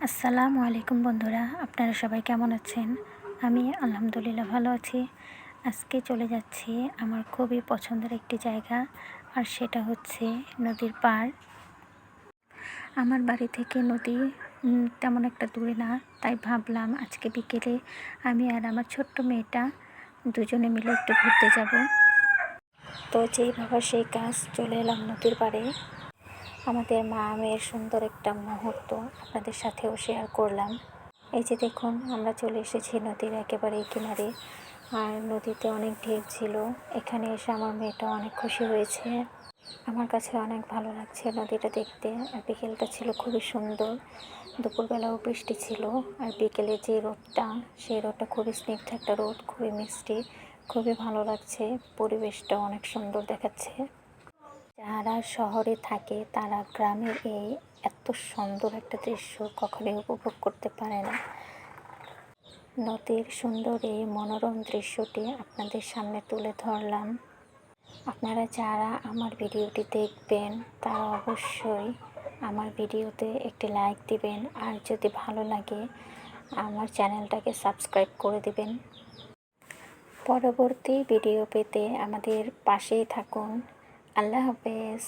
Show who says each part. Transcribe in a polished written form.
Speaker 1: আসসালামু আলাইকুম বন্ধুরা, আপনারা সবাই কেমন আছেন? আমি আলহামদুলিল্লাহ ভালো আছি। আজকে চলে যাচ্ছি আমার খুবই পছন্দের একটি জায়গা, আর সেটা হচ্ছে নদীর পাড়। আমার বাড়ি থেকে নদী তেমন একটা দূরে না, তাই ভাবলাম আজকে বিকেলে আমি আর আমার ছোট্ট মেয়েটা দুজনে মিলে একটু ঘুরতে যাব। তো যেই ভাবা সেই কাজ, চলে এলাম নদীর পাড়ে। আমাদের মা মেয়ের সুন্দর একটা মুহূর্ত আপনাদের সাথেও শেয়ার করলাম। এই যে দেখুন, আমরা চলে এসেছি নদীর একেবারেই কিনারে, আর নদীতে অনেক ঢেউ ছিল। এখানে এসে আমার মেয়েটা অনেক খুশি হয়েছে। আমার কাছে অনেক ভালো লাগছে নদীটা দেখতে। আর বিকেলটা ছিল খুবই সুন্দর, দুপুরবেলাও বৃষ্টি ছিল। আর বিকেলে যে রোদটা, সেই রোদটা খুবই স্নিগ্ধ একটা রোদ, খুবই মিষ্টি, খুবই ভালো লাগছে। পরিবেশটা অনেক সুন্দর দেখাচ্ছে। যারা শহরে থাকে তারা গ্রামের এই এত সুন্দর একটা দৃশ্য কখনোই উপভোগ করতে পারে না। নদীর সুন্দর এই মনোরম দৃশ্যটি আপনাদের সামনে তুলে ধরলাম। আপনারা যারা আমার ভিডিওটি দেখবেন তারা অবশ্যই আমার ভিডিওতে একটি লাইক দিবেন, আর যদি ভালো লাগে আমার চ্যানেলটাকে সাবস্ক্রাইব করে দিবেন। পরবর্তী ভিডিও পেতে আমাদের পাশেই থাকুন। আল্লাহ হাফেজ।